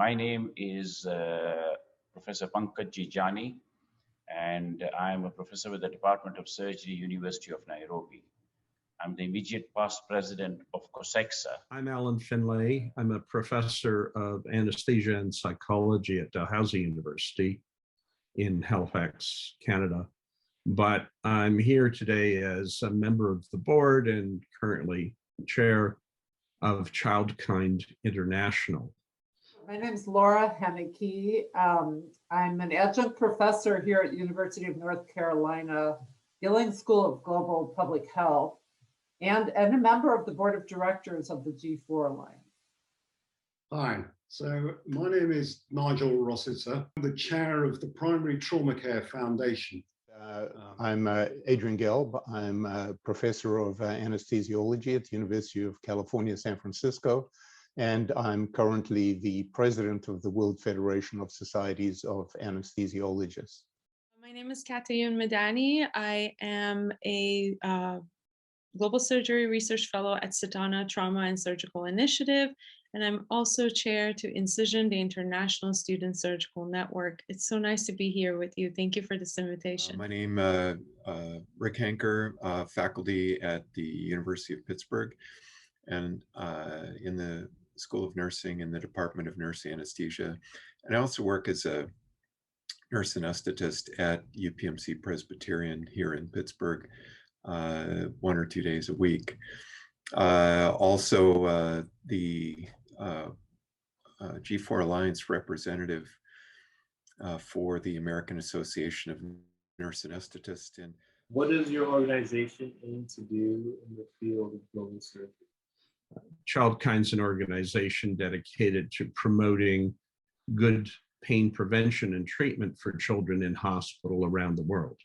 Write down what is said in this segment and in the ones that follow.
My name is Professor Pankaj Jijani, and I'm a professor with the Department of Surgery, University of Nairobi. I'm the immediate past president of COSEXA. I'm Alan Finlay. I'm a professor of anesthesia and psychology at WHA University in Halifax, Canada. But I'm here today as a member of the board and currently chair of Childkind International. My name is Laura Henneke. I'm an adjunct professor here at University of North Carolina, Gilling School of Global Public Health, and a member of the board of directors of the G4 Alliance. Hi, so my name is Nigel Rossiter. I'm the chair of the Primary Trauma Care Foundation. I'm Adrian Gelb. I'm a professor of anesthesiology at the University of California, San Francisco, and I'm currently the president of the World Federation of Societies of Anesthesiologists. My name is Katayun Madani. I am a Global Surgery Research Fellow at Sedona Trauma and Surgical Initiative, and I'm also chair to Incision, the International Student Surgical Network. It's so nice to be here with you. Thank you for this invitation. My name is Rick Hanker, faculty at the University of Pittsburgh, and in the School of Nursing in the Department of Nurse Anesthesia. And I also work as a nurse anesthetist at UPMC Presbyterian here in Pittsburgh, 1 or 2 days a week. Also the G4 Alliance representative for the American Association of Nurse Anesthetists. And what does your organization aim to do in the field of global surgery? Childkind's an organization dedicated to promoting good pain prevention and treatment for children in hospital around the world.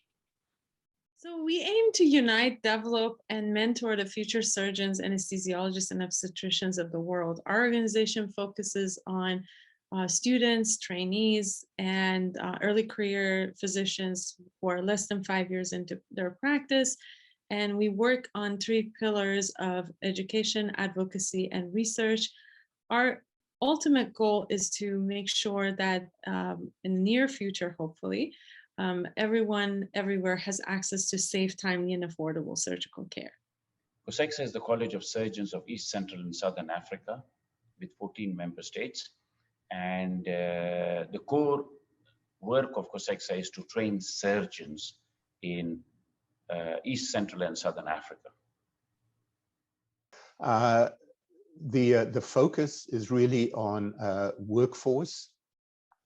So we aim to unite, develop, and mentor the future surgeons, anesthesiologists, and obstetricians of the world. Our organization focuses on students, trainees, and early career physicians who are less than 5 years into their practice. And we work on 3 pillars of education, advocacy, and research. Our ultimate goal is to make sure that in the near future, hopefully, everyone everywhere has access to safe, timely, and affordable surgical care. COSEXA is the College of Surgeons of East, Central, and Southern Africa with 14 member states. And the core work of COSEXA is to train surgeons in East, Central, and Southern Africa. The focus is really on workforce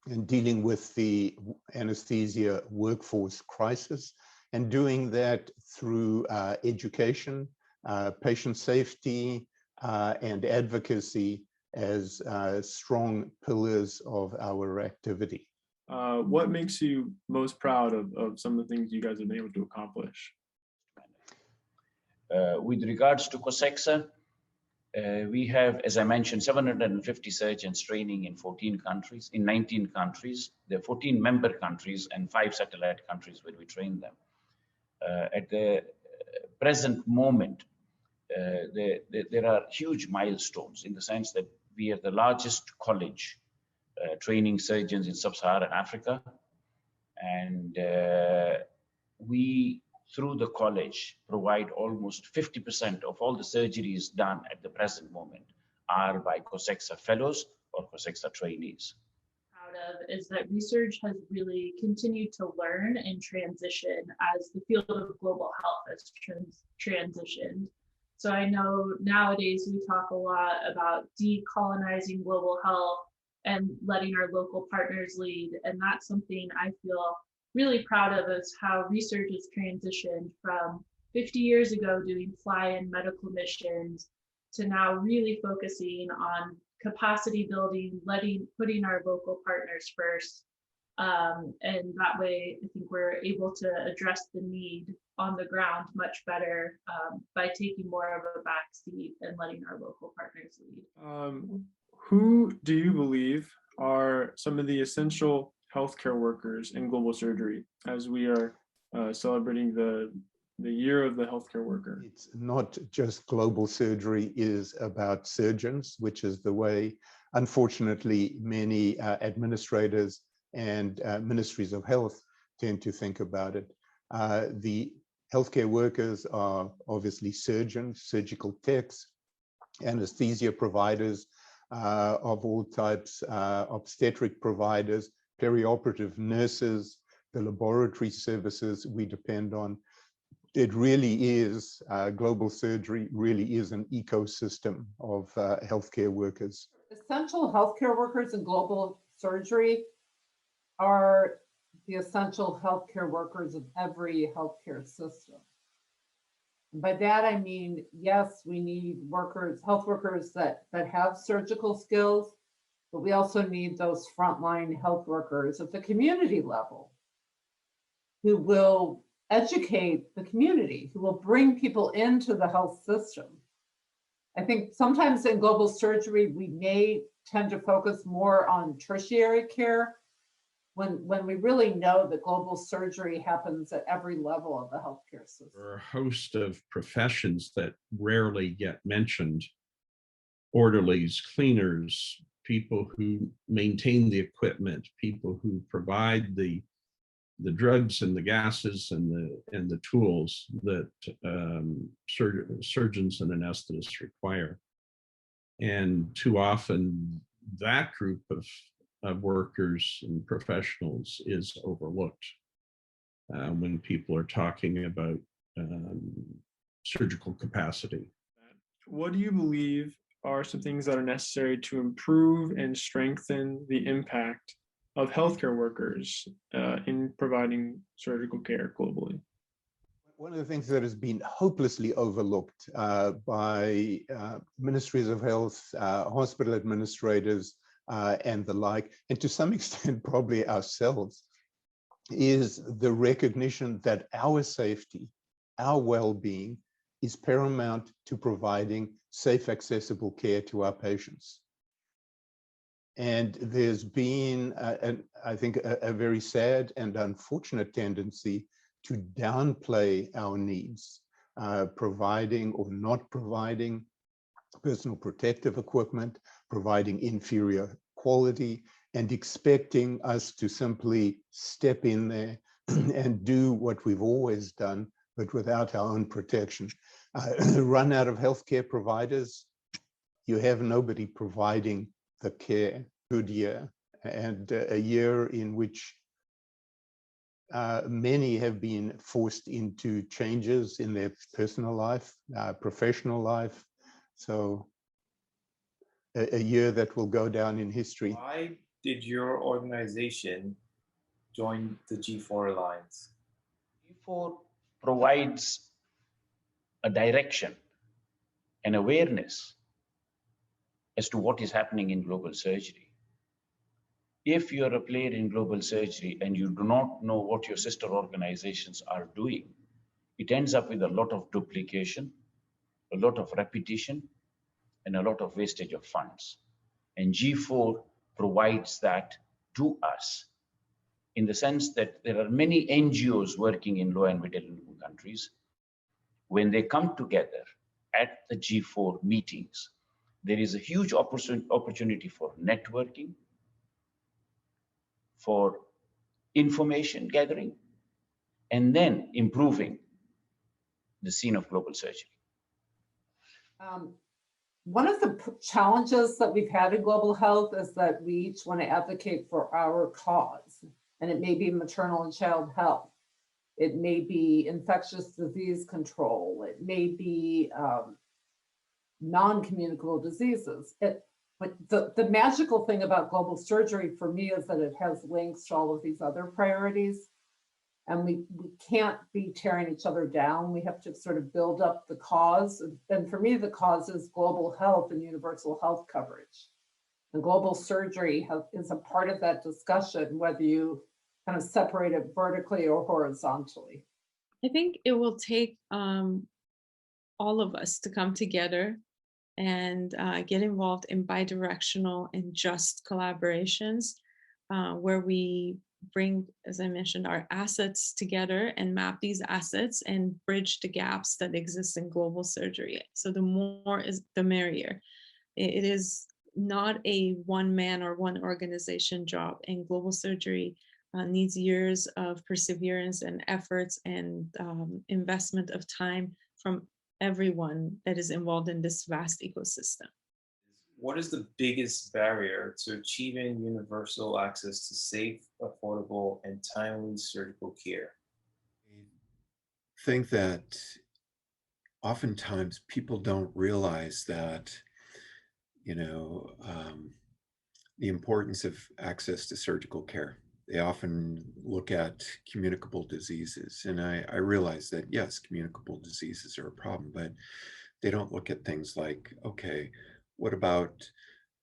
and dealing with the anesthesia workforce crisis, and doing that through education, patient safety, and advocacy as strong pillars of our activity. What makes you most proud of some of the things you guys have been able to accomplish? With regards to COSEXA, we have, as I mentioned, 750 surgeons training in 14 countries, in 19 countries. There are 14 member countries and 5 satellite countries where we train them. At the present moment, there are huge milestones in the sense that we are the largest college training surgeons in sub-Saharan Africa. And we, through the college, provide almost 50% of all the surgeries done at the present moment are by COSEXA fellows or COSEXA trainees. Proud of is that research has really continued to learn and transition as the field of global health has transitioned. So I know nowadays we talk a lot about decolonizing global health and letting our local partners lead. And that's something I feel really proud of, is how research has transitioned from 50 years ago doing fly-in medical missions to now really focusing on capacity building, putting our local partners first. And that way, I think we're able to address the need on the ground much better by taking more of a backseat and letting our local partners lead. Who do you believe are some of the essential healthcare workers in global surgery as we are celebrating the year of the healthcare worker? It's not just global surgery is about surgeons, which is the way unfortunately, many administrators and ministries of health tend to think about it. The healthcare workers are obviously surgeons, surgical techs, anesthesia providers of all types, obstetric providers, perioperative nurses, the laboratory services we depend on. It really is, global surgery really is an ecosystem of healthcare workers. Essential healthcare workers in global surgery are the essential healthcare workers of every healthcare system. By that, I mean, yes, we need workers, health workers that have surgical skills, but we also need those frontline health workers at the community level who will educate the community, who will bring people into the health system. I think sometimes in global surgery, we may tend to focus more on tertiary care when we really know that global surgery happens at every level of the healthcare system. There are a host of professions that rarely get mentioned: orderlies, cleaners, people who maintain the equipment, people who provide the drugs and the gases and the tools that surgeons and anesthetists require. And too often that group of workers and professionals is overlooked when people are talking about surgical capacity. What do you believe are some things that are necessary to improve and strengthen the impact of healthcare workers in providing surgical care globally? One of the things that has been hopelessly overlooked by ministries of health, hospital administrators, and the like, and to some extent probably ourselves, is the recognition that our safety, our well-being is paramount to providing safe, accessible care to our patients. And there's been, I think, a very sad and unfortunate tendency to downplay our needs, providing or not providing personal protective equipment, providing inferior quality, and expecting us to simply step in there and do what we've always done, but without our own protection. Run out of healthcare providers, you have nobody providing the care. Good year, and a year in which many have been forced into changes in their personal life, professional life. So a year that will go down in history. Why did your organization join the G4 Alliance? G4 provides a direction, an awareness as to what is happening in global surgery. If you're a player in global surgery and you do not know what your sister organizations are doing, it ends up with a lot of duplication, a lot of repetition, and a lot of wastage of funds. And G4 provides that to us in the sense that there are many NGOs working in low and middle income countries. When they come together at the G4 meetings, there is a huge opportunity for networking, for information gathering, and then improving the scene of global surgery. One of the challenges that we've had in global health is that we each want to advocate for our cause, and it may be maternal and child health. It may be infectious disease control. It may be non-communicable diseases. But the magical thing about global surgery for me is that it has links to all of these other priorities. And we can't be tearing each other down. We have to sort of build up the cause. And for me, the cause is global health and universal health coverage. And global surgery is a part of that discussion, whether you kind of separate it vertically or horizontally. I think it will take all of us to come together and get involved in bidirectional and just collaborations where we bring, as I mentioned, our assets together and map these assets and bridge the gaps that exist in global surgery. So the more is the merrier. It is not a one man or one organization job, and global surgery needs years of perseverance and efforts and investment of time from everyone that is involved in this vast ecosystem. What is the biggest barrier to achieving universal access to safe, affordable, and timely surgical care? I think that oftentimes people don't realize that, the importance of access to surgical care. They often look at communicable diseases, and I realize that, yes, communicable diseases are a problem, but they don't look at things like, okay, what about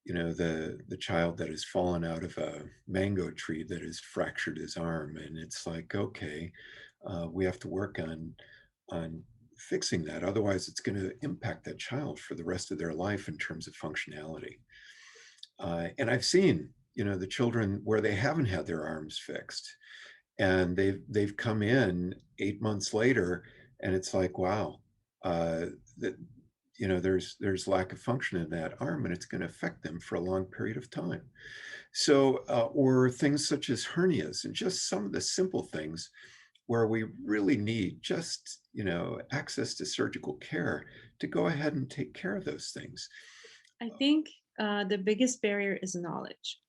the child that has fallen out of a mango tree that has fractured his arm, and it's like, okay, we have to work on fixing that, otherwise it's going to impact that child for the rest of their life in terms of functionality. And I've seen the children where they haven't had their arms fixed, and they've come in 8 months later, and it's like, wow, that there's lack of function in that arm, and it's going to affect them for a long period of time. So, or things such as hernias, and just some of the simple things where we really need just, access to surgical care to go ahead and take care of those things. I think the biggest barrier is knowledge.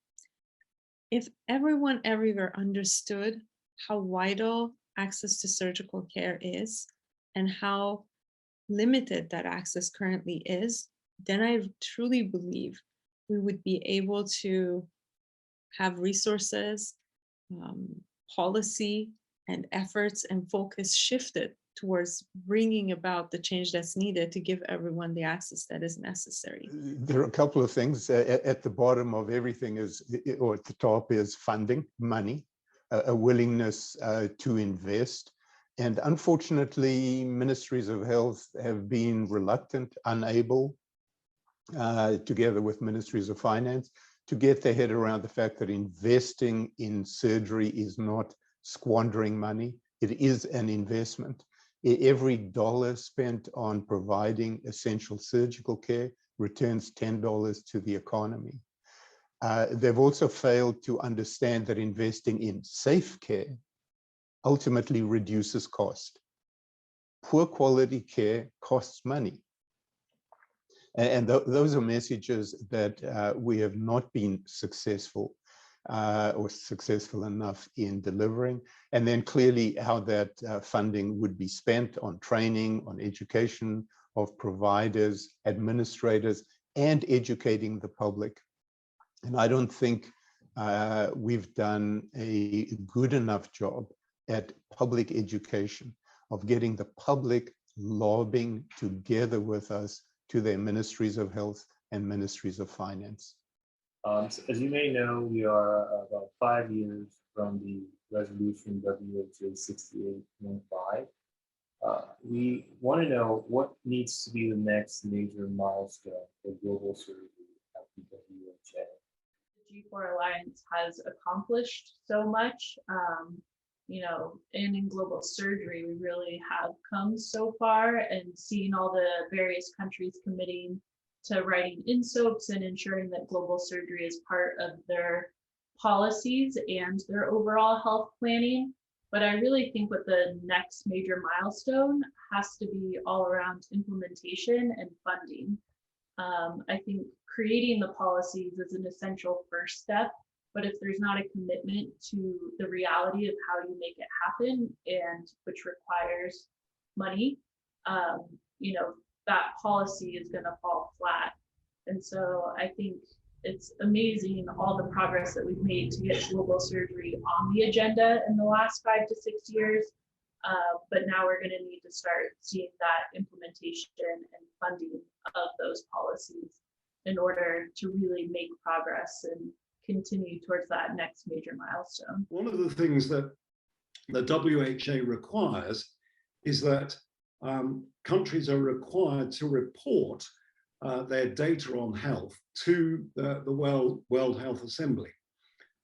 If everyone everywhere understood how vital access to surgical care is and how limited that access currently is, then I truly believe we would be able to have resources, policy, and efforts and focus shifted towards bringing about the change that's needed to give everyone the access that is necessary. There are a couple of things. At the bottom of everything is, or at the top is funding, money, a willingness to invest. And unfortunately, ministries of health have been reluctant, unable, together with ministries of finance, to get their head around the fact that investing in surgery is not squandering money. It is an investment. Every dollar spent on providing essential surgical care returns $10 to the economy. They've also failed to understand that investing in safe care ultimately reduces cost. Poor quality care costs money. And those are messages that we have not been successful or successful enough in delivering. And then clearly how that funding would be spent on training, on education of providers, administrators, and educating the public. And I don't think we've done a good enough job at public education of getting the public lobbying together with us to their ministries of health and ministries of finance. So as you may know, we are about 5 years from the resolution WHA 6815. We want to know what needs to be the next major milestone for global surgery at the WHA. The G4 Alliance has accomplished so much. And in global surgery, we really have come so far, and seen all the various countries committing to writing INSOAPs and ensuring that global surgery is part of their policies and their overall health planning. But I really think what the next major milestone has to be all around implementation and funding. I think creating the policies is an essential first step, but if there's not a commitment to the reality of how you make it happen, and which requires money, that policy is going to fall flat. And so I think it's amazing all the progress that we've made to get global surgery on the agenda in the last 5 to 6 years. But now we're going to need to start seeing that implementation and funding of those policies in order to really make progress and continue towards that next major milestone. One of the things that the WHA requires is that countries are required to report their data on health to the World Health Assembly.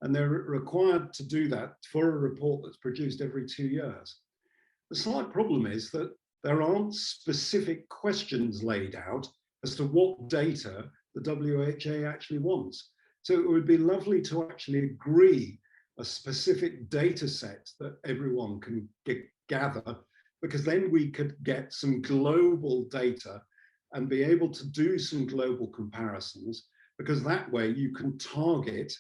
And they're required to do that for a report that's produced every 2 years. The slight problem is that there aren't specific questions laid out as to what data the WHA actually wants. So it would be lovely to actually agree a specific data set that everyone can gather, because then we could get some global data and be able to do some global comparisons, because that way you can target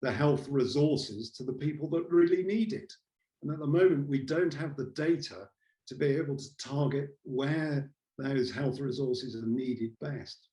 the health resources to the people that really need it. And at the moment, we don't have the data to be able to target where those health resources are needed best.